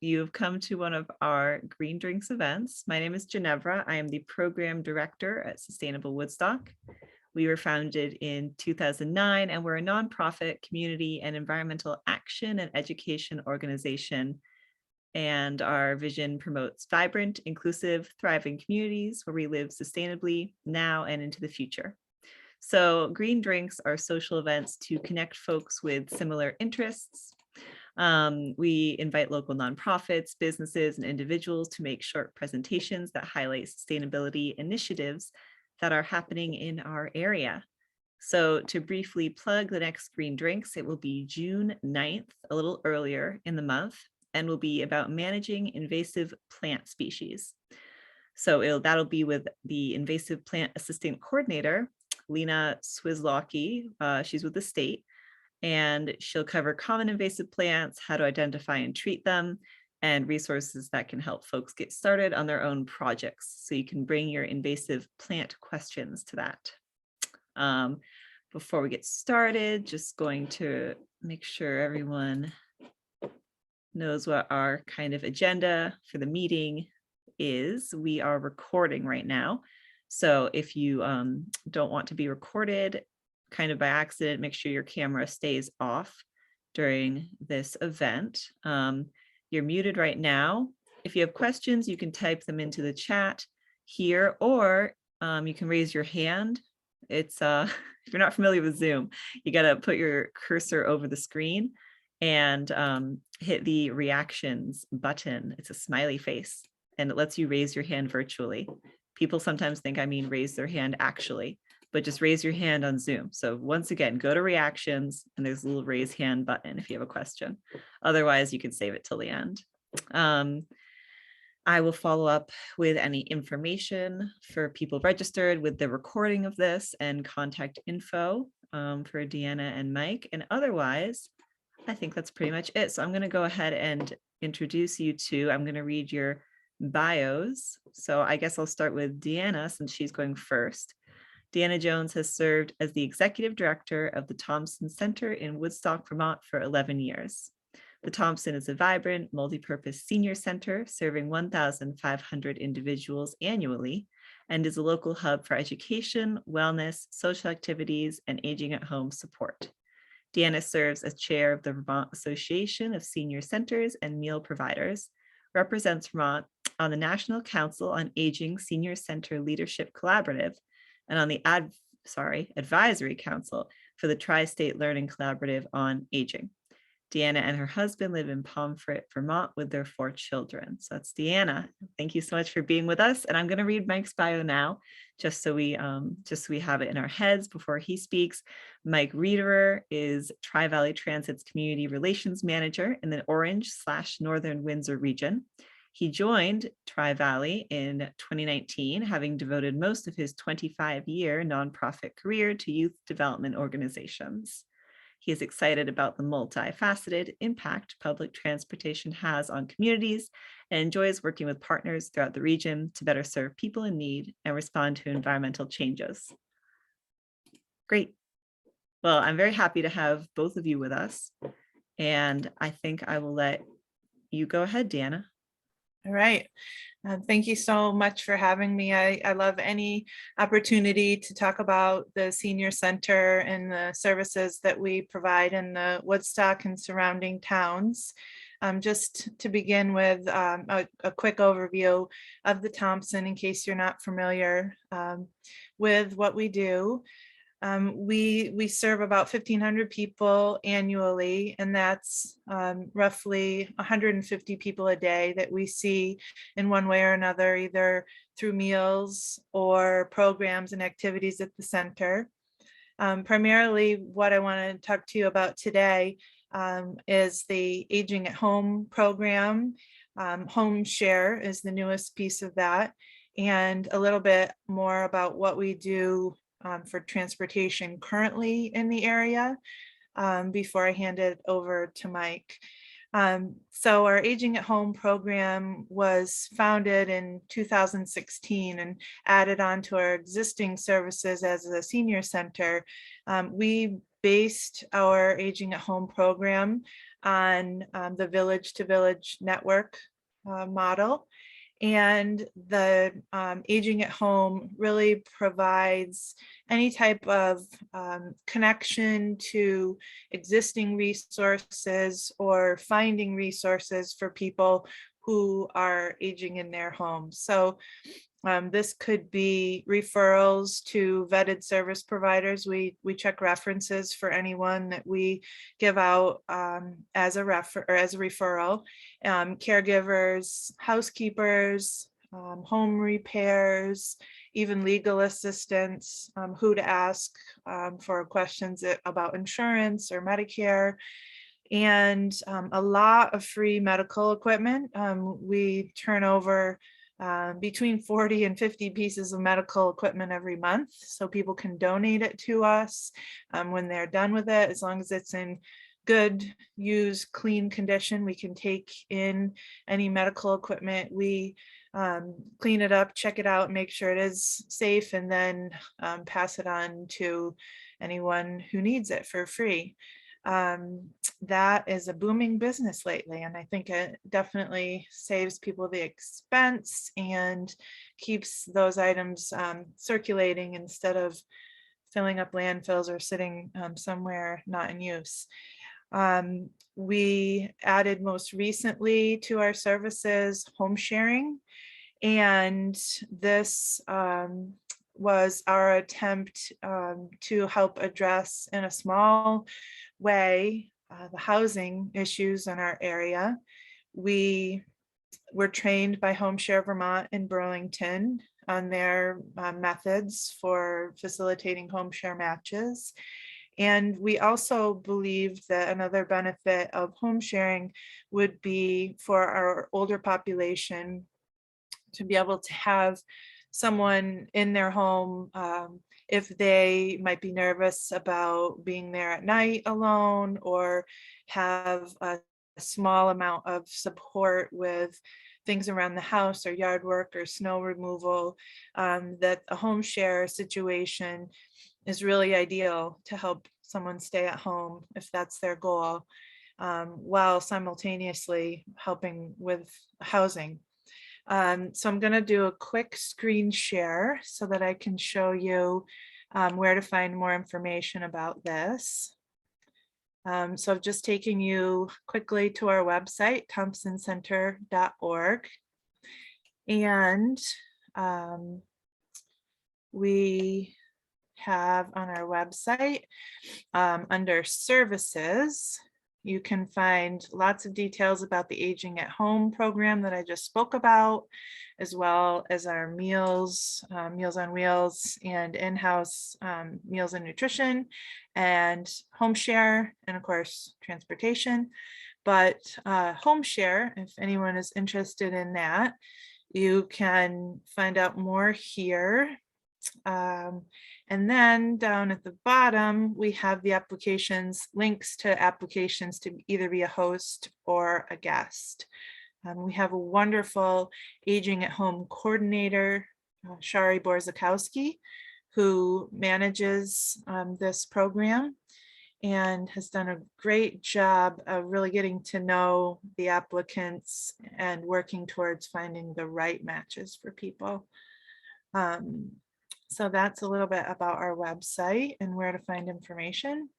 You've come to one of our Green Drinks events. My name is Ginevra. I am the program director at Sustainable Woodstock. We were founded in 2009 and we're a nonprofit community and environmental action and education organization. And our vision promotes vibrant, inclusive, thriving communities where we live sustainably now and into the future. So Green Drinks are social events to connect folks with similar interests. We invite local nonprofits, businesses, and individuals to make short presentations that highlight sustainability initiatives that are happening in our area. So to briefly plug the next Green Drinks, it will be June 9th, a little earlier in the month, and will be about managing invasive plant species. So that'll be with the invasive plant assistant coordinator, Lena Swislocki. She's with the state, and she'll cover common invasive plants, how to identify and treat them, and resources that can help folks get started on their own projects. So you can bring your invasive plant questions to that. Before we get started, just going to make sure everyone knows what our kind of agenda for the meeting is. We are recording right now. So if you don't want to be recorded kind of by accident, make sure your camera stays off during this event. You're muted right now. If you have questions, you can type them into the chat here, or you can raise your hand. It's if you're not familiar with Zoom, you got to put your cursor over the screen and hit the reactions button. It's a smiley face and it lets you raise your hand virtually. People sometimes think I mean raise their hand actually, but just raise your hand on Zoom. So once again, go to reactions and there's a little raise hand button if you have a question. Otherwise, you can save it till the end. I will follow up with any information for people registered with the recording of this and contact info for Deanna and Mike. And otherwise, I think that's pretty much it. So I'm going to go ahead and introduce you to, I'm going to read your bios. So I guess I'll start with Deanna since she's going first. Deanna Jones has served as the executive director of the Thompson Center in Woodstock, Vermont for 11 years. The Thompson is a vibrant, multi-purpose senior center serving 1,500 individuals annually and is a local hub for education, wellness, social activities, and aging at home support. Deanna serves as chair of the Vermont Association of Senior Centers and Meal Providers, represents Vermont on the National Council on Aging Senior Center Leadership Collaborative, and on the Advisory Council for the Tri-State Learning Collaborative on Aging. Deanna and her husband live in Pomfret, Vermont with their 4 children. So that's Deanna. Thank you so much for being with us. And I'm going to read Mike's bio now, just so we have it in our heads before he speaks. Mike Reiderer is Tri-Valley Transit's Community Relations Manager in the Orange/Northern Windsor region. He joined Tri-Valley in 2019, having devoted most of his 25-year nonprofit career to youth development organizations. He is excited about the multifaceted impact public transportation has on communities and enjoys working with partners throughout the region to better serve people in need and respond to environmental changes. Great. Well, I'm very happy to have both of you with us. And I think I will let you go ahead, Deanna. All right. Thank you so much for having me. I love any opportunity to talk about the senior center and the services that we provide in the Woodstock and surrounding towns. Just to begin with a quick overview of the Thompson in case you're not familiar with what we do. We serve about 1,500 people annually, and that's roughly 150 people a day that we see in one way or another, either through meals or programs and activities at the center. Primarily what I want to talk to you about today is the Aging at Home program. Home Share is the newest piece of that, and a little bit more about what we do for transportation currently in the area before I hand it over to Mike. So our Aging at Home program was founded in 2016 and added on to our existing services as a senior center. We based our Aging at Home program on the village to village network model. And the aging at home really provides any type of connection to existing resources or finding resources for people who are aging in their homes. So this could be referrals to vetted service providers. We check references for anyone that we give out as a referral. Caregivers, housekeepers, home repairs, even legal assistance, who to ask for questions about insurance or Medicare, and a lot of free medical equipment. We turn over between 40 and 50 pieces of medical equipment every month, so people can donate it to us when they're done with it. As long as it's in good, used, clean condition, we can take in any medical equipment. We clean it up, check it out, make sure it is safe, and then pass it on to anyone who needs it for free. That is a booming business lately, and I think it definitely saves people the expense and keeps those items circulating instead of filling up landfills or sitting somewhere not in use. We added most recently to our services home sharing, and this was our attempt to help address in a small way the housing issues in our area. We were trained by Home Share Vermont in Burlington on their methods for facilitating home share matches. And we also believed that another benefit of home sharing would be for our older population to be able to have someone in their home if they might be nervous about being there at night alone, or have a small amount of support with things around the house or yard work or snow removal, that a home share situation is really ideal to help someone stay at home if that's their goal, while simultaneously helping with housing. So I'm going to do a quick screen share so that I can show you where to find more information about this. So I've just taken you quickly to our website, thompsoncenter.org. And we have on our website, under services, you can find lots of details about the Aging at Home program that I just spoke about, as well as our meals, Meals on Wheels, and in-house meals and nutrition, and home share, and of course, transportation. But home share, if anyone is interested in that, you can find out more here. And then down at the bottom, we have the applications, links to applications to either be a host or a guest. We have a wonderful Aging at Home coordinator, Shari Borzakowski, who manages this program and has done a great job of really getting to know the applicants and working towards finding the right matches for people. So that's a little bit about our website and where to find information.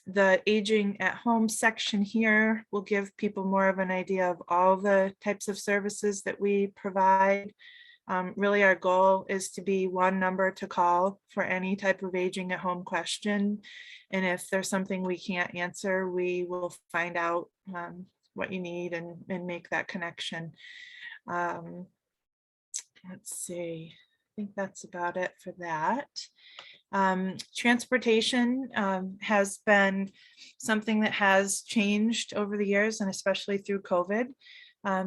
The Aging at Home section here will give people more of an idea of all the types of services that we provide. Really, our goal is to be one number to call for any type of aging at home question. And if there's something we can't answer, we will find out what you need and make that connection. Let's see. I think that's about it for that. Transportation has been something that has changed over the years, and especially through COVID.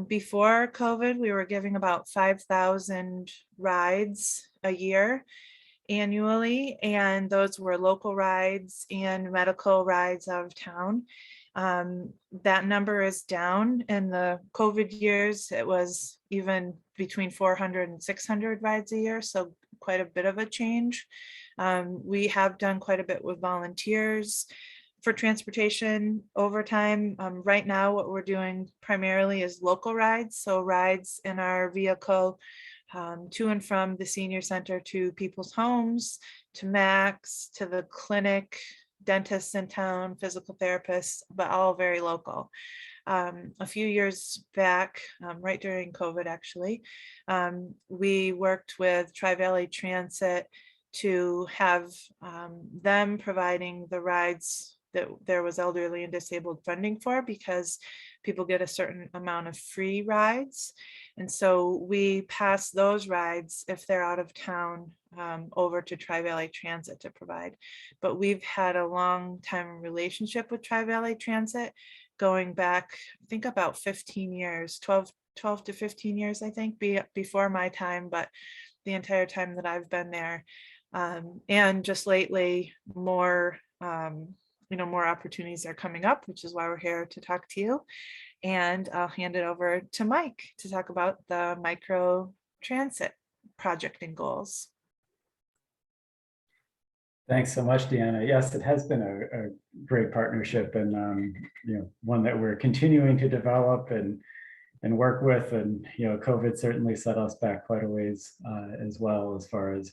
Before COVID, we were giving about 5,000 rides a year annually, and those were local rides and medical rides out of town. That number is down. In the COVID years, it was even between 400 and 600 rides a year, so quite a bit of a change. We have done quite a bit with volunteers for transportation over time. Right now, what we're doing primarily is local rides. So rides in our vehicle to and from the senior center to people's homes, to Max, to the clinic, dentists in town, physical therapists, but all very local. A few years back, right during COVID, actually, we worked with Tri-Valley Transit to have them providing the rides that there was elderly and disabled funding for, because people get a certain amount of free rides. And so we pass those rides, if they're out of town, over to Tri-Valley Transit to provide. But we've had a long time relationship with Tri-Valley Transit, going back, I think about 15 years, 12 to 15 years, I think, before my time, but the entire time that I've been there. And just lately, more more opportunities are coming up, which is why we're here to talk to you. And I'll hand it over to Mike to talk about the micro transit project and goals. Thanks so much, Deanna. Yes, it has been a great partnership, and one that we're continuing to develop and work with. And COVID certainly set us back quite a ways as well, as far as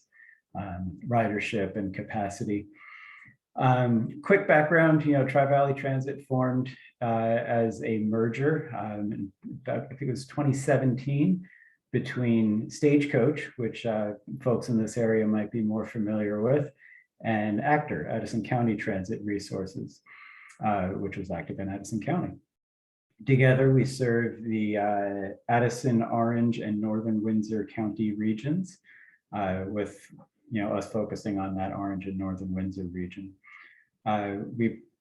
ridership and capacity. Quick background, Tri-Valley Transit formed as a merger, I think it was 2017, between Stagecoach, which folks in this area might be more familiar with, and Actor, Addison County Transit Resources, which was active in Addison County. Together, we serve the Addison, Orange, and Northern Windsor County regions, with us focusing on that Orange and Northern Windsor region.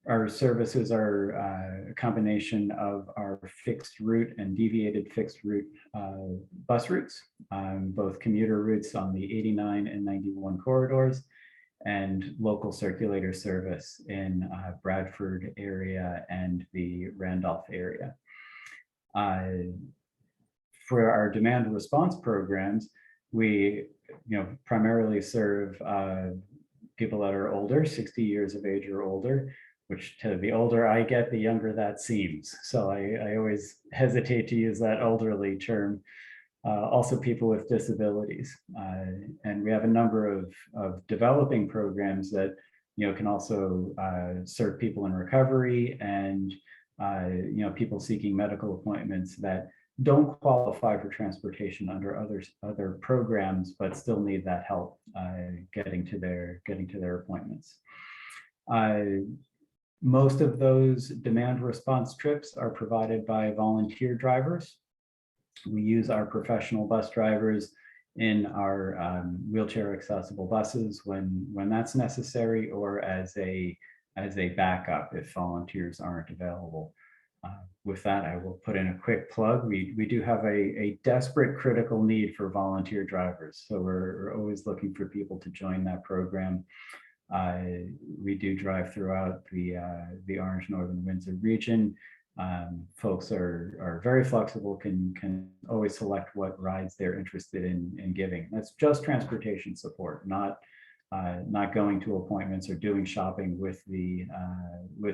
Our services are a combination of our fixed route and deviated fixed route bus routes, both commuter routes on the 89 and 91 corridors, and local circulator service in Bradford area and the Randolph area. For our demand response programs, we primarily serve people that are older, 60 years of age or older, which the older I get, the younger that seems. So I always hesitate to use that elderly term. Also people with disabilities. And we have a number of developing programs that can also serve people in recovery and people seeking medical appointments that don't qualify for transportation under other programs, but still need that help getting to their appointments. Most of those demand response trips are provided by volunteer drivers. We use our professional bus drivers in our wheelchair accessible buses when that's necessary, or as a backup if volunteers aren't available. With that, I will put in a quick plug. We do have a desperate critical need for volunteer drivers. So we're always looking for people to join that program. We do drive throughout the Orange Northern Windsor region. Folks are very flexible, can always select what rides they're interested in giving. That's just transportation support, not going to appointments or doing shopping with the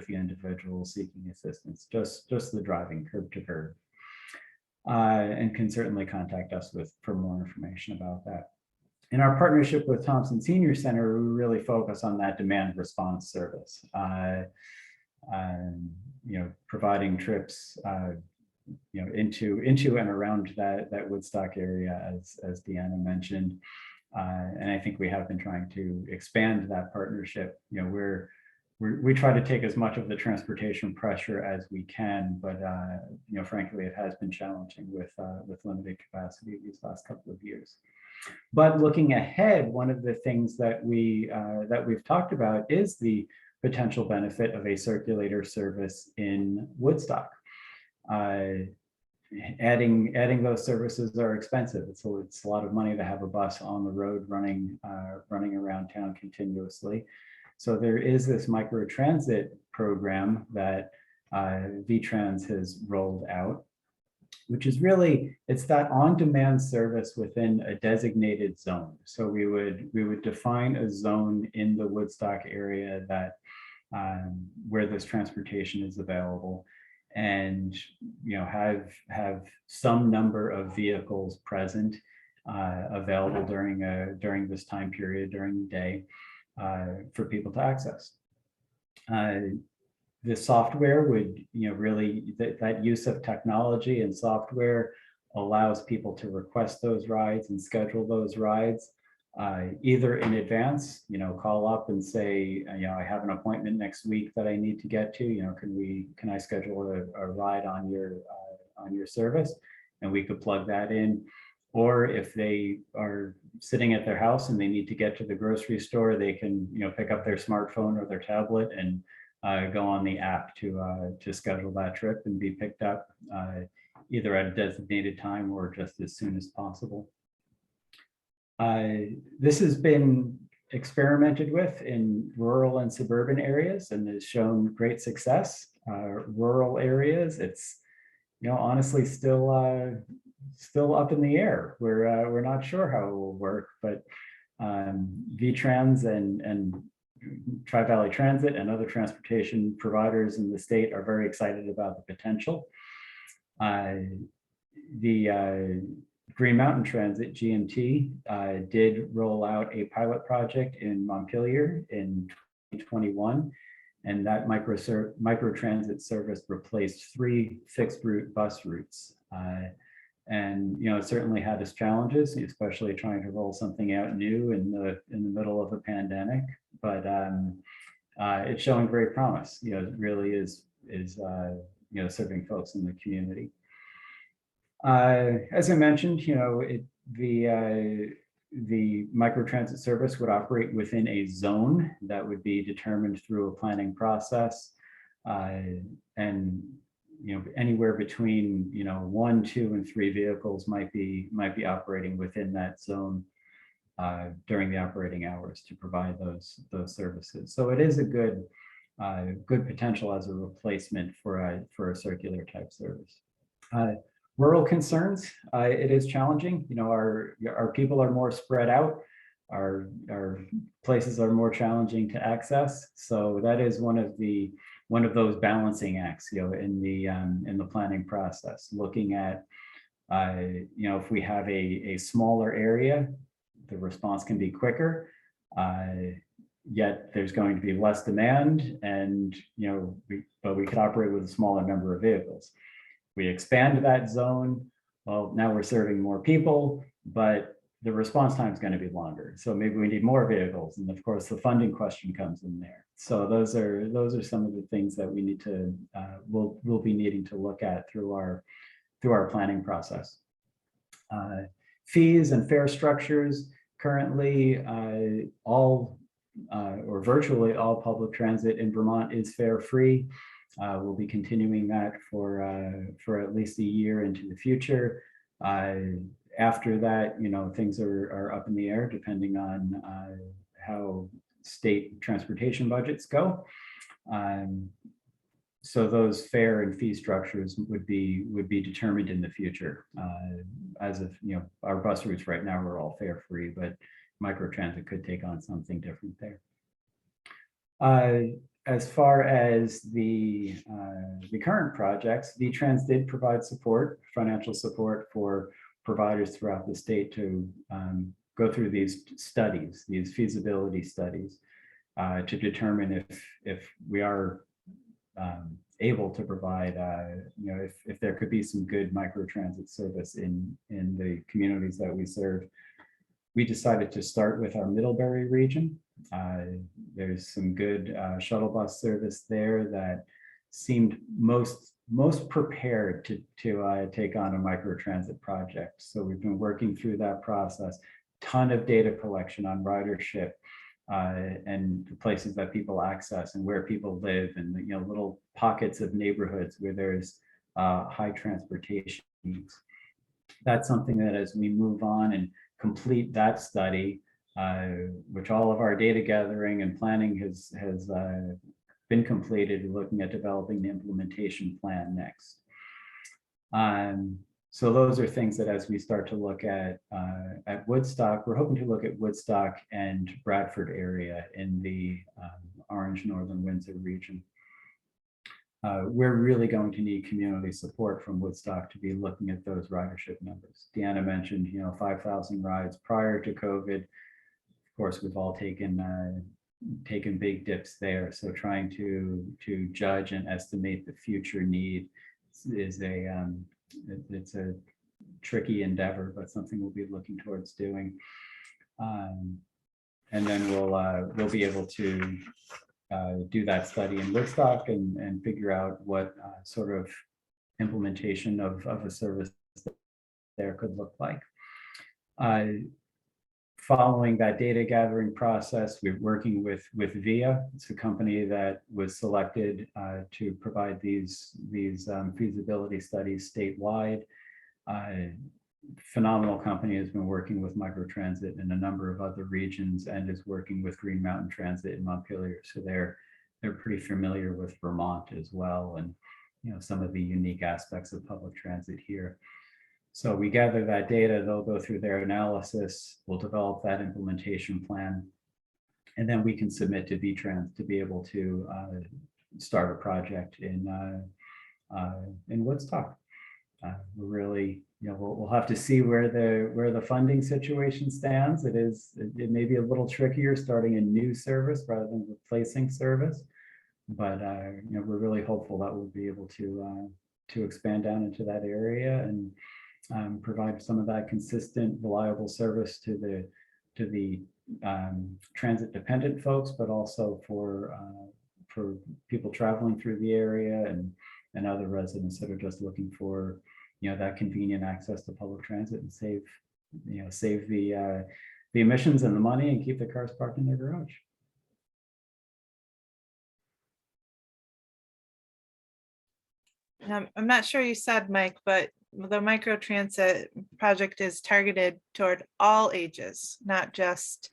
individual seeking assistance, just the driving curb to curb. And can certainly contact us for more information about that. In our partnership with Thompson Senior Center, we really focus on that demand response service. Providing trips, into and around that Woodstock area, as Deanna mentioned. And I think we have been trying to expand that partnership. We try to take as much of the transportation pressure as we can, but frankly, it has been challenging with limited capacity these last couple of years. But looking ahead, one of the things that we've talked about is the potential benefit of a circulator service in Woodstock. Adding those services are expensive. It's a lot of money to have a bus on the road running around town continuously. So there is this micro transit program that VTrans has rolled out, which is it's that on-demand service within a designated zone. So we would define a zone in the Woodstock area that where this transportation is available, and have some number of vehicles present available during this time period during the day for people to access. The software would, really that use of technology and software allows people to request those rides and schedule those rides either in advance, call up and say, I have an appointment next week that I need to get to, can I schedule a ride on your service? And we could plug that in. Or if they are sitting at their house and they need to get to the grocery store, they can, pick up their smartphone or their tablet and go on the app to schedule that trip and be picked up either at a designated time or just as soon as possible. This has been experimented with in rural and suburban areas and has shown great success. Rural areas, it's honestly still up in the air. We're not sure how it will work, but VTrans and Tri-Valley Transit and other transportation providers in the state are very excited about the potential. The Green Mountain Transit, GMT, did roll out a pilot project in Montpelier in 2021, and that micro transit service replaced 3 fixed route bus routes. And it certainly had its challenges, especially trying to roll something out new in the middle of a pandemic. But it's showing great promise. It really is serving folks in the community. As I mentioned, the microtransit service would operate within a zone that would be determined through a planning process, and anywhere between 1, 2, and 3 vehicles might be operating within that zone during the operating hours to provide those services. So it is a good potential as a replacement for a circular type service. Rural concerns, it is challenging. Our people are more spread out. Our places are more challenging to access. So that is one of those balancing acts, in the planning process. Looking at, if we have a smaller area, the response can be quicker. Yet there's going to be less demand, and but we could operate with a smaller number of vehicles. We expand that zone, well, now we're serving more people, but the response time is going to be longer. So maybe we need more vehicles. And of course, the funding question comes in there. So those are some of the things that we need to, we'll be needing to look at through our planning process. Fees and fare structures. Currently, all or virtually all public transit in Vermont is fare free. We'll be continuing that for at least a year into the future. After that, things are up in the air depending on how state transportation budgets go. So those fare and fee structures would be determined in the future. As of our bus routes right now are all fare free, but microtransit could take on something different there. As far as the current projects, VTrans did provide financial support for providers throughout the state to go through these studies, these feasibility studies, to determine if we are able to provide, if there could be some good microtransit service in the communities that we serve. We decided to start with our Middlebury region. There's some good shuttle bus service there that seemed most prepared to take on a microtransit project. So we've been working through that process, ton of data collection on ridership and the places that people access and where people live, and little pockets of neighborhoods where there's high transportation needs. That's something that as we move on and complete that study, which all of our data gathering and planning has been completed, looking at developing the implementation plan next. So those are things that as we start to look at Woodstock, we're hoping to look at Woodstock and Bradford area in the Orange Northern Windsor region. We're really going to need community support from Woodstock to be looking at those ridership numbers. Deanna mentioned, 5,000 rides prior to COVID. Of course, we've all taken big dips there. So trying to judge and estimate the future need is it's a tricky endeavor, but something we'll be looking towards doing. And then we'll be able to do that study in Woodstock and figure out what sort of implementation of a service there could look like. Following that data gathering process, we're working with VIA. It's a company that was selected to provide these feasibility studies statewide. Phenomenal company, has been working with microtransit in a number of other regions and is working with Green Mountain Transit in Montpelier. So they're pretty familiar with Vermont as well, and some of the unique aspects of public transit here. So we gather that data, they'll go through their analysis, we'll develop that implementation plan, and then we can submit to VTrans to be able to start a project in Woodstock. We're really, we'll have to see where the funding situation stands. It may be a little trickier starting a new service rather than replacing service, but we're really hopeful that we'll be able to expand down into that area and provide some of that consistent, reliable service to the transit dependent folks, but also for people traveling through the area and other residents that are just looking for that convenient access to public transit and save the emissions and the money and keep the cars parked in their garage. I'm not sure you said, Mike, but the microtransit project is targeted toward all ages, not just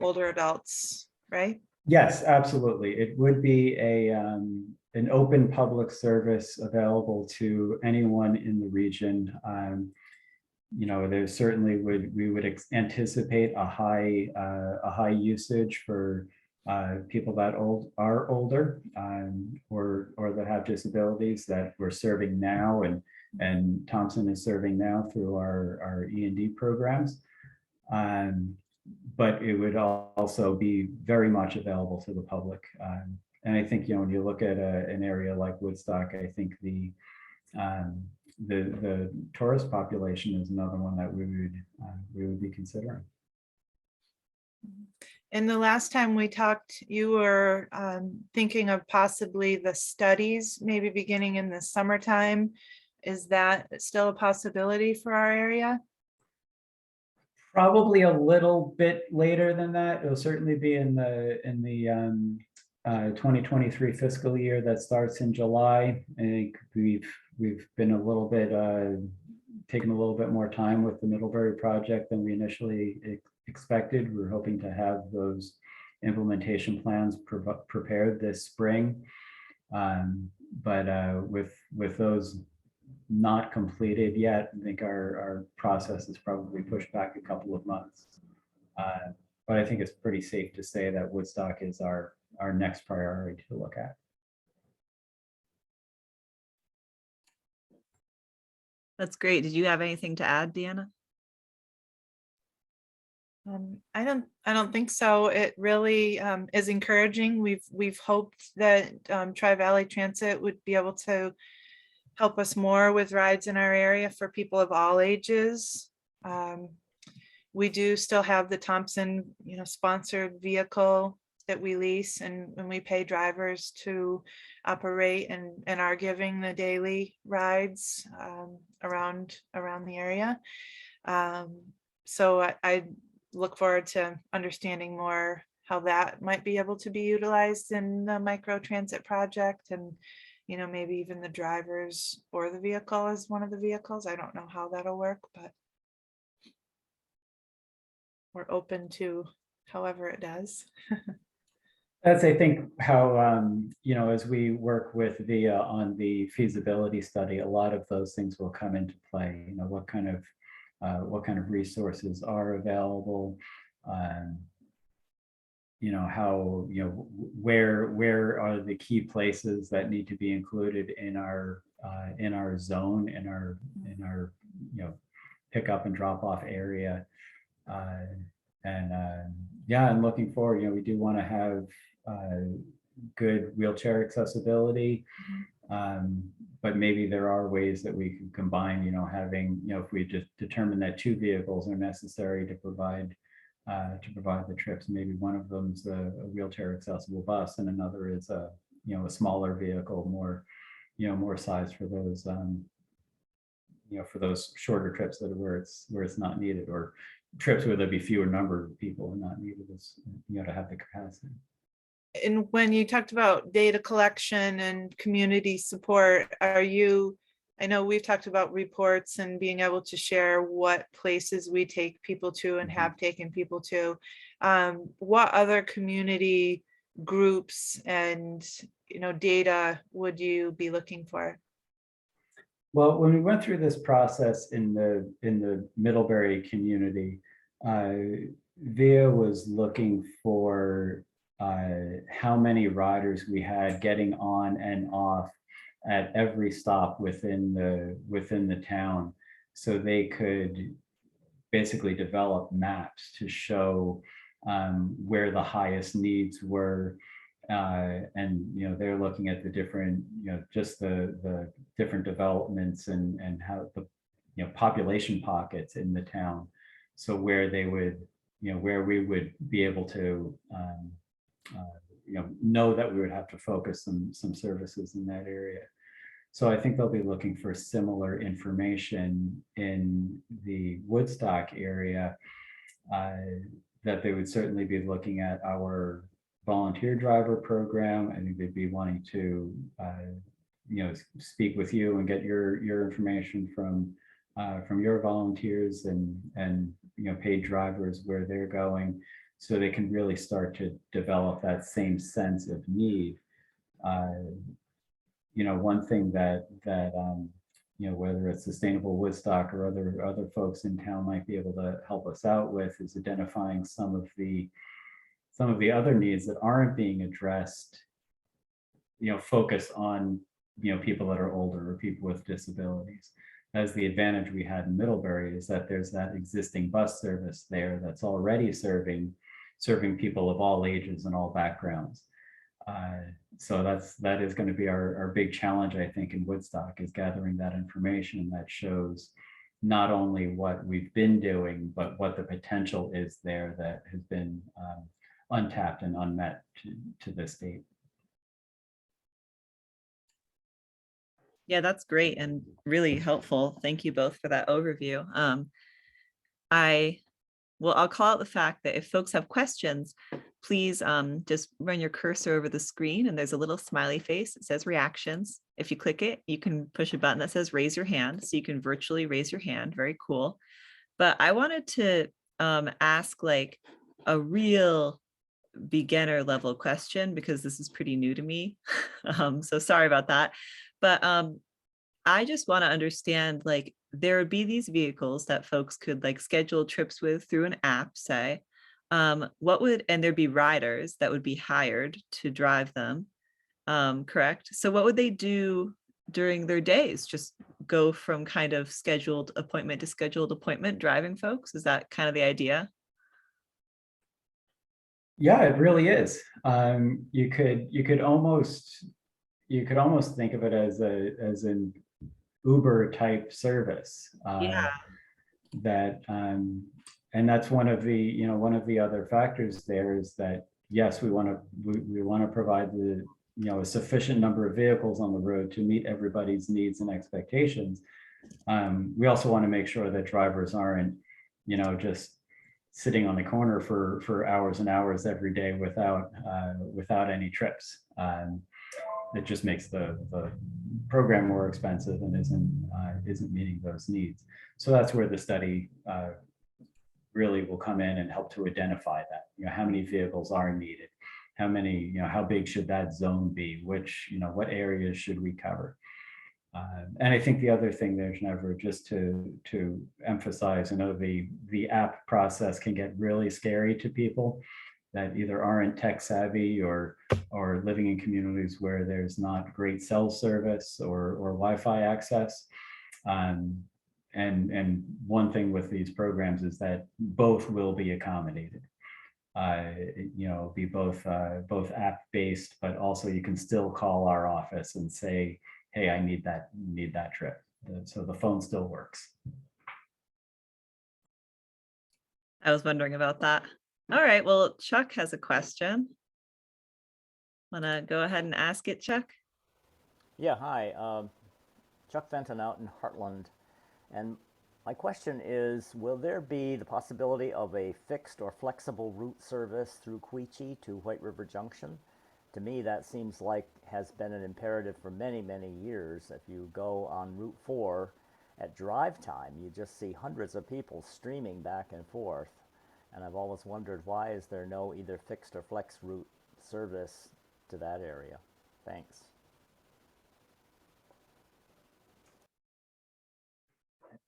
older adults, right? Yes, absolutely. It would be an open public service available to anyone in the region. There certainly we would anticipate a high usage for people that are older or that have disabilities that we're serving now, and Thompson is serving now through our E&D programs. But it would also be very much available to the public. And I think, when you look at an area like Woodstock, I think the tourist population is another one that we would be considering. And the last time we talked, you were thinking of possibly the studies, maybe beginning in the summertime. Is that still a possibility for our area? Probably a little bit later than that. It'll certainly be in the 2023 fiscal year that starts in July. I think we've been a little bit taken a little bit more time with the Middlebury project than we initially expected. We're hoping to have those implementation plans prepared this spring, but with those not completed yet, I think our process is probably pushed back a couple of months. But I think it's pretty safe to say that Woodstock is our next priority to look at. That's great. Did you have anything to add, Deanna? I don't think so. It really is encouraging. We've hoped that Tri-Valley Transit would be able to help us more with rides in our area for people of all ages. We do still have the Thompson, sponsored vehicle that we lease, and we pay drivers to operate and are giving the daily rides around the area. So I look forward to understanding more how that might be able to be utilized in the microtransit project, and maybe even the drivers or the vehicle as one of the vehicles. I don't know how that'll work, but we're open to however it does. That's, I think, how, as we work with VIA on the feasibility study, a lot of those things will come into play. What kind of resources are available, um, how, where are the key places that need to be included in our zone, in our pick up and drop off area. And looking forward, we do want to have good wheelchair accessibility. But maybe there are ways that we can combine, having, if we just determine that 2 vehicles are necessary to provide the trips, maybe one of them's a wheelchair accessible bus and another is a smaller vehicle, more size for those, for those shorter trips where it's not needed, or trips where there'll be fewer number of people and not needed as, to have the capacity. And when you talked about data collection and community support, I know we've talked about reports and being able to share what places we take people to and have taken people to. What other community groups and, data would you be looking for? Well, when we went through this process in the Middlebury community, VIA was looking for how many riders we had getting on and off at every stop within the town, so they could basically develop maps to show where the highest needs were. And they're looking at the different, just the different developments and how the population pockets in the town, so where they would, where we would be able to know that we would have to focus some services in that area. So I think they'll be looking for similar information in the Woodstock area, that they would certainly be looking at our volunteer driver program. I think they'd be wanting to speak with you and get your information from your volunteers and paid drivers, where they're going, so they can really start to develop that same sense of need. One thing that whether it's Sustainable Woodstock or other folks in town might be able to help us out with, is identifying some of the other needs that aren't being addressed, focus on, people that are older or people with disabilities. As the advantage we had in Middlebury is that there's that existing bus service there that's already serving people of all ages and all backgrounds. So that is going to be our big challenge, I think, in Woodstock, is gathering that information that shows not only what we've been doing, but what the potential is there that has been untapped and unmet to this date. Yeah, that's great and really helpful. Thank you both for that overview. I'll call out the fact that if folks have questions, please just run your cursor over the screen and there's a little smiley face. It says reactions. If you click it, you can push a button that says raise your hand. So you can virtually raise your hand. Very cool. But I wanted to ask like a real beginner level question, because this is pretty new to me. So sorry about that. But I just want to understand, like, there would be these vehicles that folks could like schedule trips with through an app, say, and there'd be riders that would be hired to drive them, correct? So what would they do during their days? Just go from kind of scheduled appointment to scheduled appointment driving folks? Is that kind of the idea? Yeah, it really is. You could almost think of it as an Uber type service. Yeah. And that's one of the other factors there, is that yes, we want to provide a sufficient number of vehicles on the road to meet everybody's needs and expectations. We also want to make sure that drivers aren't just sitting on the corner for hours and hours every day without any trips. It just makes the program more expensive and isn't meeting those needs. So that's where the study really will come in and help to identify that. How many vehicles are needed? many, how big should that zone be? Which, what areas should we cover? And I think the other thing there, Ginevra, just to emphasize, the app process can get really scary to people that either aren't tech savvy or living in communities where there's not great cell service or Wi-Fi access. And one thing with these programs is that both will be accommodated. Be both app-based, but also you can still call our office and say, hey, I need that trip. So the phone still works. I was wondering about that. All right, well, Chuck has a question. Wanna go ahead and ask it, Chuck? Yeah, hi. Chuck Fenton out in Heartland. And my question is, will there be the possibility of a fixed or flexible route service through Quechee to White River Junction? To me, that seems like has been an imperative for many, many years. If you go on Route 4 at drive time, you just see hundreds of people streaming back and forth. And I've always wondered, why is there no either fixed or flex route service to that area? Thanks.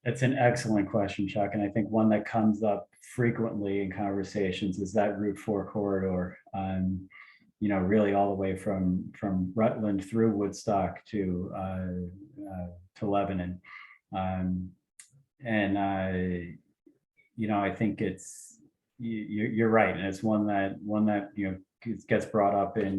It's an excellent question, Chuck. And I think one that comes up frequently in conversations is that Route 4 corridor. Really all the way from Rutland through Woodstock to Lebanon. I think you're right, and it's one that gets brought up in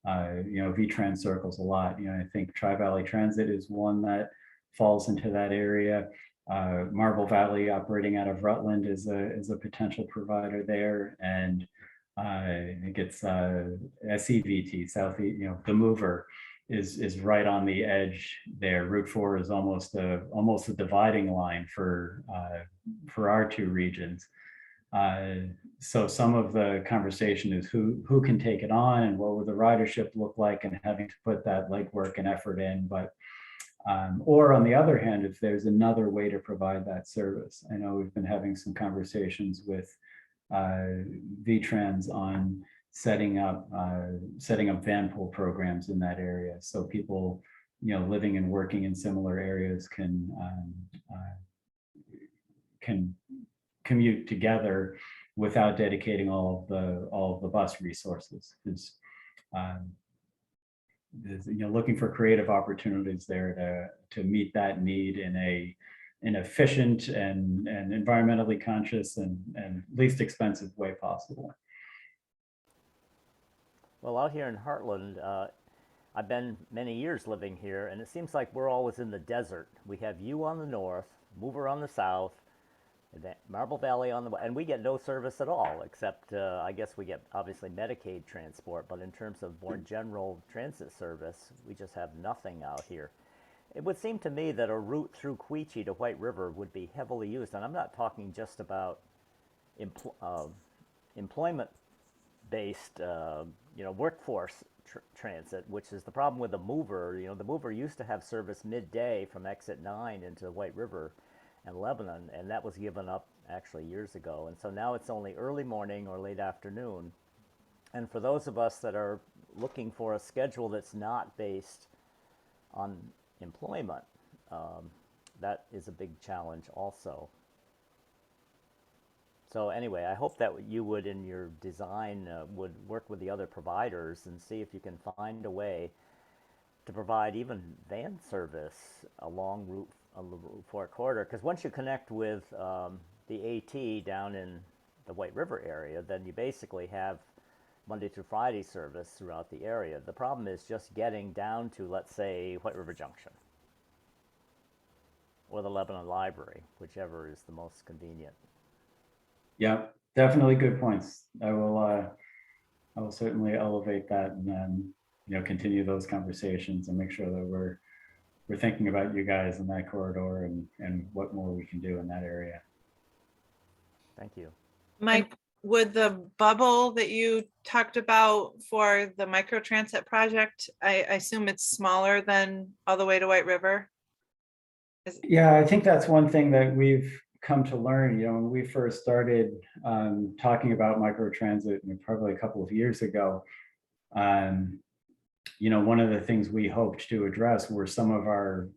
VTrans circles a lot. I think Tri-Valley Transit is one that falls into that area. Marble Valley, operating out of Rutland, is a potential provider there, and I think it's SEVT, Southeast. The mover is right on the edge there. Route 4 is almost a dividing line for our two regions. So some of the conversation is who can take it on and what would the ridership look like, and having to put that legwork and effort in. But or on the other hand, if there's another way to provide that service. I know we've been having some conversations with VTrans on setting up van pool programs in that area, so people living and working in similar areas can commute together without dedicating all of the bus resources. Because looking for creative opportunities there to meet that need in an efficient and environmentally conscious and least expensive way possible. Well, out here in Heartland, I've been many years living here, and it seems like we're always in the desert. We have you on the north, Mover on the south, Marble Valley on the west, and we get no service at all, except I guess we get obviously Medicaid transport, but in terms of more general transit service, we just have nothing out here. It would seem to me that a route through Quechee to White River would be heavily used, and I'm not talking just about employment-based, workforce transit, which is the problem with the mover. The mover used to have service midday from exit 9 into White River and Lebanon, and that was given up actually years ago. And so now it's only early morning or late afternoon. And for those of us that are looking for a schedule that's not based on employment, that is a big challenge also. So anyway, I hope that you would, in your design, would work with the other providers and see if you can find a way to provide even van service along Route 4 corridor. Because once you connect with the AT down in the White River area, then you basically have Monday through Friday service throughout the area. The problem is just getting down to, let's say, White River Junction or the Lebanon Library, whichever is the most convenient. Yeah, definitely good points. I will certainly elevate that, and then continue those conversations and make sure that we're thinking about you guys in that corridor and what more we can do in that area. Thank you. Mike, would the bubble that you talked about for the microtransit project, I assume it's smaller than all the way to White River? Yeah, I think that's one thing that we've come to learn, when we first started talking about microtransit, probably a couple of years ago, one of the things we hoped to address were some of our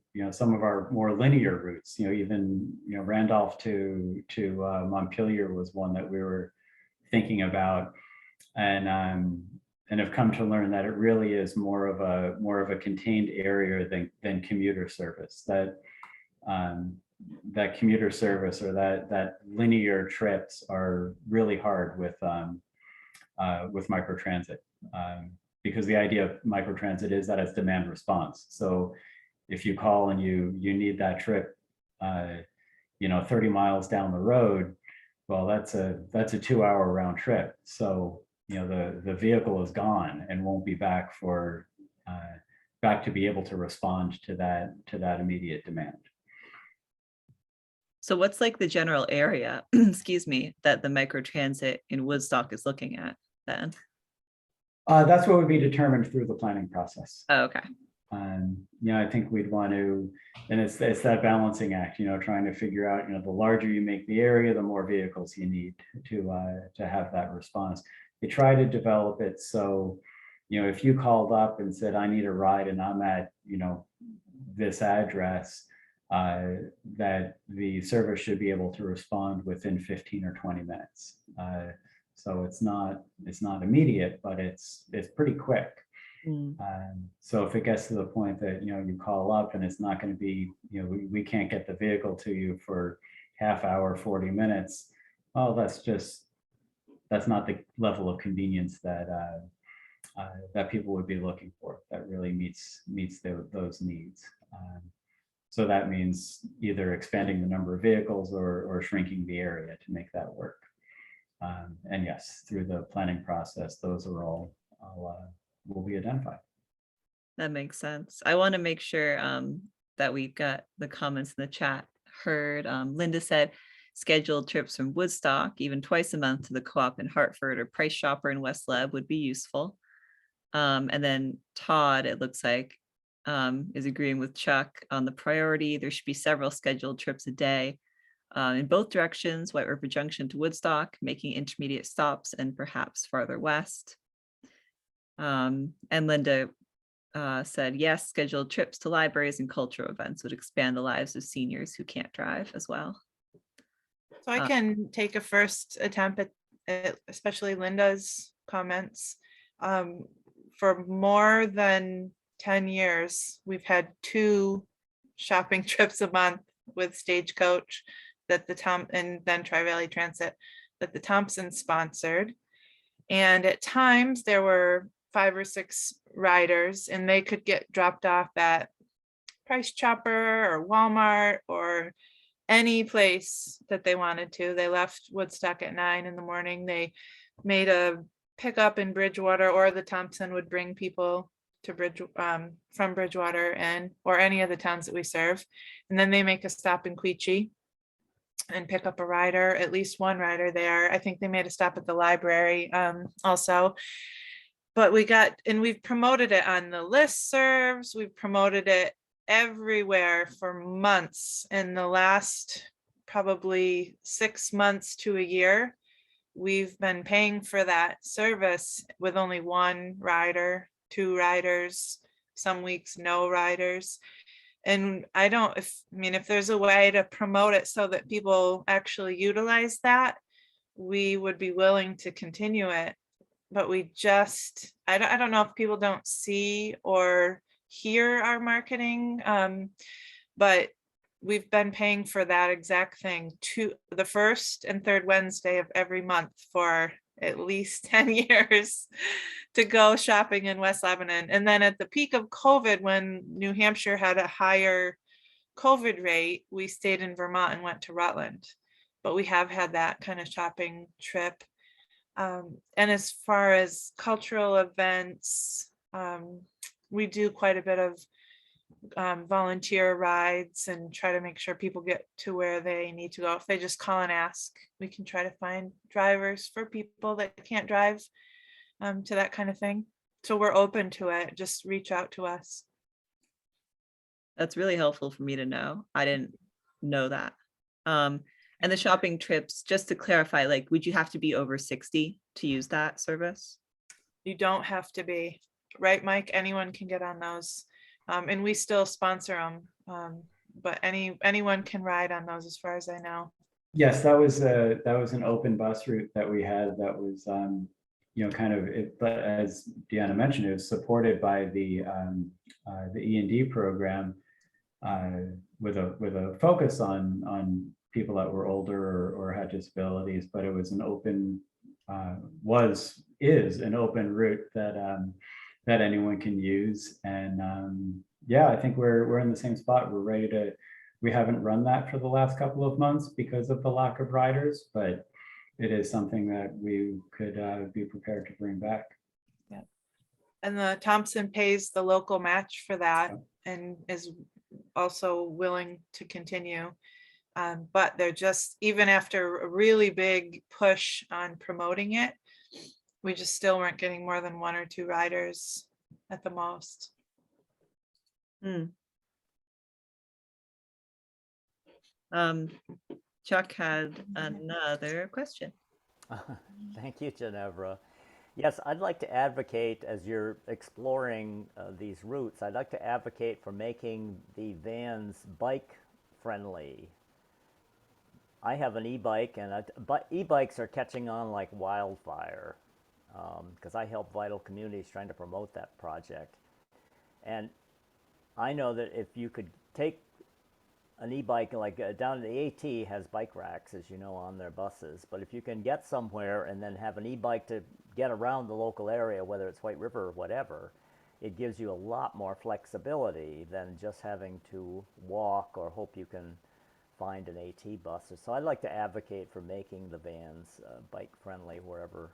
more linear routes. Even Randolph to Montpelier was one that we were thinking about, and have come to learn that it really is more of a contained area than commuter service. That commuter service or that linear trips are really hard with microtransit. Because the idea of microtransit is that it's demand response. So if you call and you need that trip, 30 miles down the road, well, that's a 2-hour round trip. So, the vehicle is gone and won't be back to be able to respond to that immediate demand. So what's like the general area, excuse me, that the microtransit in Woodstock is looking at then? That's what would be determined through the planning process. Oh, okay. I think we'd want to, and it's that balancing act, trying to figure out, the larger you make the area, the more vehicles you need to have that response. They try to develop it so, if you called up and said, I need a ride and I'm at, this address, that the service should be able to respond within 15 or 20 minutes. So it's not immediate, but it's pretty quick. So if it gets to the point that you call up and it's not going to be, we can't get the vehicle to you for half hour, 40 minutes, well, that's not the level of convenience that people would be looking for. That really meets those needs. So that means either expanding the number of vehicles or shrinking the area to make that work. And yes, through the planning process, those are all will be identified. That makes sense. I want to make sure that we've got the comments in the chat heard. Linda said, scheduled trips from Woodstock, even twice a month to the co-op in Hartford or Price Chopper in West Leb would be useful. And then Todd, it looks like, is agreeing with Chuck on the priority. There should be several scheduled trips a day in both directions, White River Junction to Woodstock, making intermediate stops and perhaps farther west. And Linda said, yes, scheduled trips to libraries and cultural events would expand the lives of seniors who can't drive as well. So I can take a first attempt at especially Linda's comments. For more than 10 years, we've had 2 shopping trips a month with Stagecoach and then Tri-Valley Transit that the Thompson sponsored. And at times there were 5 or 6 riders and they could get dropped off at Price Chopper or Walmart or any place that they wanted to. They left Woodstock at 9 in the morning. They made a pickup in Bridgewater, or the Thompson would bring people to from Bridgewater or any of the towns that we serve. And then they make a stop in Quechee and pick up a rider, at least one rider there. I think they made a stop at the library also. But we've promoted it on the listservs. We've promoted it everywhere for months. In the last probably 6 months to a year, we've been paying for that service with only 1 rider, 2 riders, some weeks no riders. And if there's a way to promote it so that people actually utilize that, we would be willing to continue it. But I don't know if people don't see or hear our marketing, but we've been paying for that exact thing to the first and third Wednesday of every month for at least 10 years to go shopping in West Lebanon. And then at the peak of COVID, when New Hampshire had a higher COVID rate, we stayed in Vermont and went to Rutland. But we have had that kind of shopping trip. And as far as cultural events, we do quite a bit of volunteer rides and try to make sure people get to where they need to go. If they just call and ask, we can try to find drivers for people that can't drive, to that kind of thing. So we're open to it. Just reach out to us. That's really helpful for me to know. I didn't know that. And the shopping trips, just to clarify, like, would you have to be over 60 to use that service? You don't have to be, right, Mike? Anyone can get on those. And we still sponsor them. But anyone can ride on those as far as I know. Yes, that was an open bus route that we had that was, kind of, but as Deanna mentioned, it was supported by the E&D program with a focus on people that were older or had disabilities, but it was an open, is an open route that anyone can use. And yeah, I think we're in the same spot. We're ready to. We haven't run that for the last couple of months because of the lack of riders, but it is something that we could be prepared to bring back. Yeah. And the Thompson pays the local match for that and is also willing to continue. But they're just, even after a really big push on promoting it, we just still weren't getting more than 1 or 2 riders at the most. Chuck had another question. Thank you, Ginevra. Yes, I'd like to advocate, as you're exploring these routes, I'd like to advocate for making the vans bike friendly. I have an e-bike, and e-bikes are catching on like wildfire because I help Vital Communities trying to promote that project. And I know that if you could take an e-bike, like down the AT has bike racks, as you know, on their buses. But if you can get somewhere and then have an e-bike to get around the local area, whether it's White River or whatever, it gives you a lot more flexibility than just having to walk or hope you can find an AT bus. So I'd like to advocate for making the vans bike friendly wherever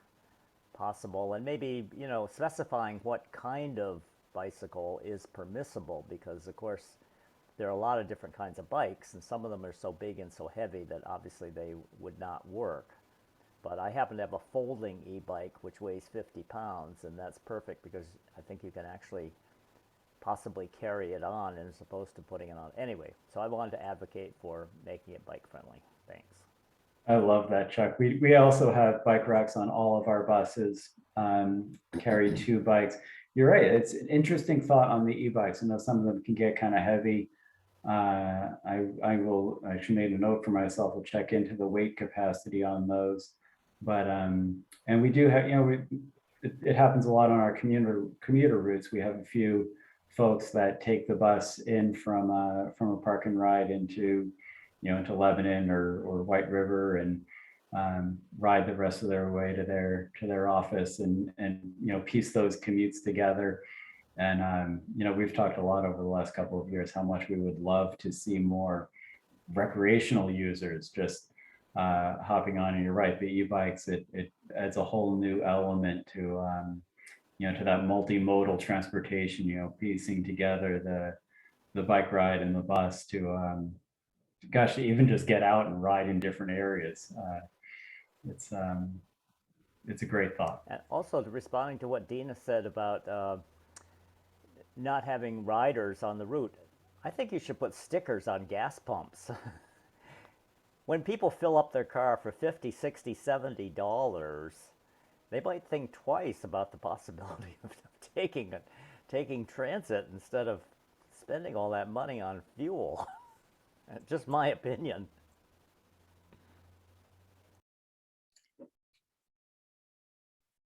possible, and maybe, specifying what kind of bicycle is permissible, because of course there are a lot of different kinds of bikes, and some of them are so big and so heavy that obviously they would not work. But I happen to have a folding e-bike which weighs 50 pounds, and that's perfect because I think you can actually possibly carry it on as opposed to putting it on. Anyway, so I wanted to advocate for making it bike friendly. Thanks. I love that, Chuck. We also have bike racks on all of our buses, carry 2 bikes. You're right. It's an interesting thought on the e-bikes. I know some of them can get kind of heavy. I should make a note for myself. We'll check into the weight capacity on those. But and we do have, it happens a lot on our commuter routes. We have a few folks that take the bus in from a park and ride into Lebanon or White River, and ride the rest of their way to their office and piece those commutes together. And we've talked a lot over the last couple of years how much we would love to see more recreational users just hopping on. And you're right, the e-bikes, it adds a whole new element to to that multimodal transportation, piecing together the bike ride and the bus to gosh, even just get out and ride in different areas. It's a great thought. And also, responding to what Deanna said about not having riders on the route, I think you should put stickers on gas pumps. When people fill up their car for $50, $60, $70, they might think twice about the possibility of taking transit instead of spending all that money on fuel. Just my opinion.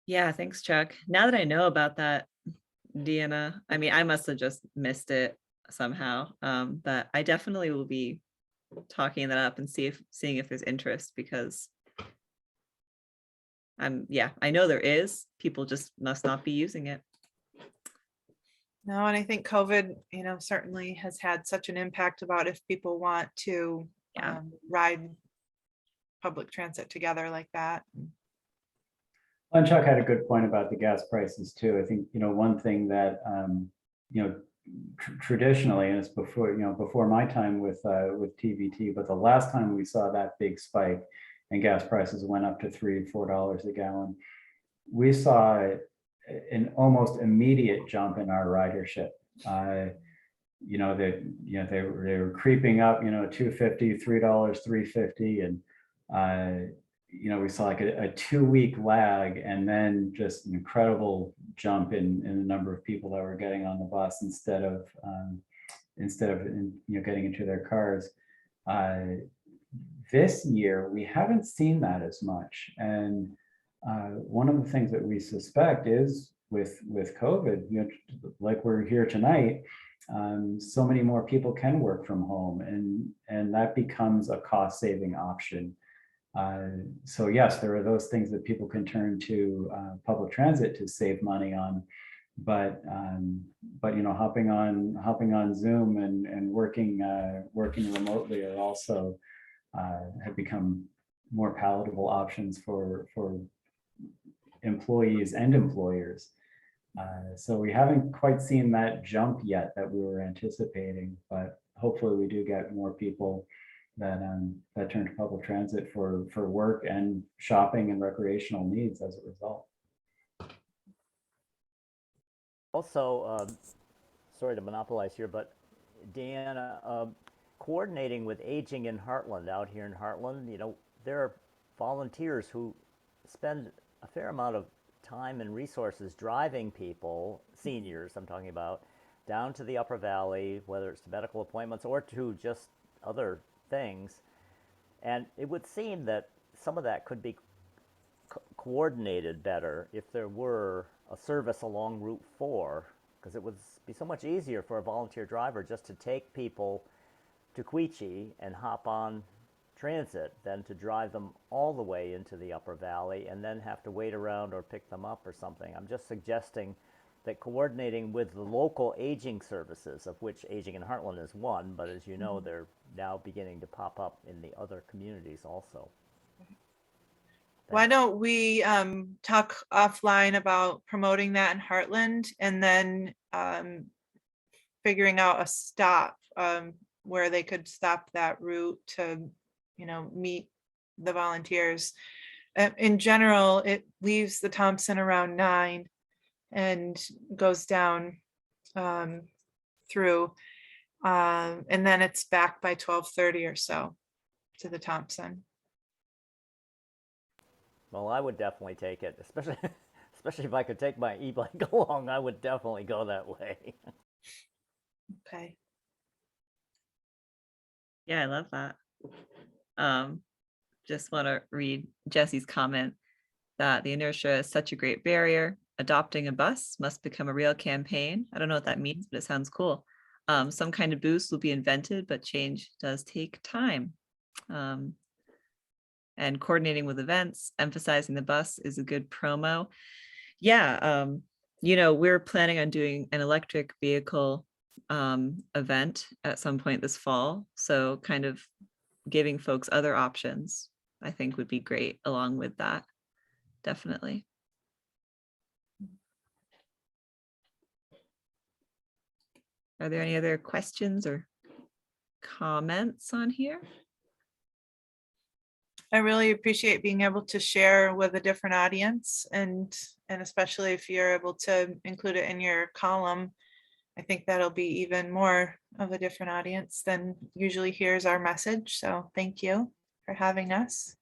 Yeah, thanks, Chuck. Now that I know about that, Deanna, I mean, I must have just missed it somehow, but I definitely will be talking that up and seeing if there's interest, because I know there is. People just must not be using it. No, and I think COVID, certainly has had such an impact about if people want to ride public transit together like that. And Chuck had a good point about the gas prices too. I think, one thing that, traditionally, and it's before my time with TVT, but the last time we saw that big spike and gas prices went up to $3 or $4 a gallon, we saw an almost immediate jump in our ridership. they were creeping up, $2.50, $3, $3.50, and we saw like a 2-week lag, and then just an incredible jump in the number of people that were getting on the bus instead of getting into their cars. This year we haven't seen that as much, and one of the things that we suspect is with COVID, like we're here tonight, so many more people can work from home, and that becomes a cost-saving option. So yes, there are those things that people can turn to public transit to save money on, but hopping on Zoom and working remotely are also have become more palatable options for employees and employers. So we haven't quite seen that jump yet that we were anticipating, but hopefully we do get more people that turn to public transit for work and shopping and recreational needs as a result. Also, sorry to monopolize here, but Deanna, coordinating with Aging in Heartland out here in Heartland, there are volunteers who spend a fair amount of time and resources driving people, seniors I'm talking about, down to the Upper Valley, whether it's to medical appointments or to just other things. And it would seem that some of that could be coordinated better if there were a service along Route 4, because it would be so much easier for a volunteer driver just to take people to Quechee and hop on transit than to drive them all the way into the Upper Valley and then have to wait around or pick them up or something. I'm just suggesting that coordinating with the local aging services, of which Aging in Heartland is one, but as you know, they're now beginning to pop up in the other communities also. Why don't we talk offline about promoting that in Heartland, and then figuring out a stop where they could stop that route to, meet the volunteers. In general, it leaves the Thompson around 9 and goes down through, and then it's back by 12:30 or so to the Thompson. Well, I would definitely take it, especially if I could take my e-bike along. I would definitely go that way. Okay. Yeah, I love that. Just want to read Jesse's comment that the inertia is such a great barrier. Adopting a bus must become a real campaign. I don't know what that means, but it sounds cool. Some kind of boost will be invented, but change does take time. And coordinating with events, emphasizing the bus is a good promo. Yeah, we're planning on doing an electric vehicle event at some point this fall. So kind of giving folks other options, I think would be great along with that. Definitely. Are there any other questions or comments on here? I really appreciate being able to share with a different audience, and especially if you're able to include it in your column. I think that'll be even more of a different audience than usually hears our message. So thank you for having us.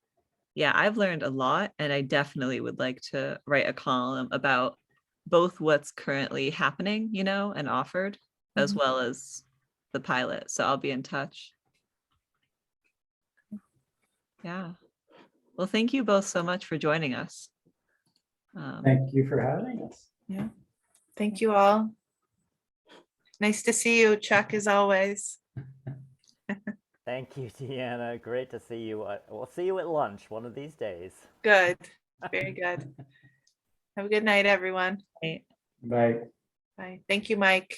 Yeah, I've learned a lot, and I definitely would like to write a column about both what's currently happening, and offered, as well as the pilot. So I'll be in touch. Yeah. Well, thank you both so much for joining us. Thank you for having us. Yeah. Thank you all. Nice to see you, Chuck, as always. Thank you, Deanna. Great to see you. We'll see you at lunch one of these days. Good. Very good. Have a good night, everyone. Right. Bye. Bye. Thank you, Mike.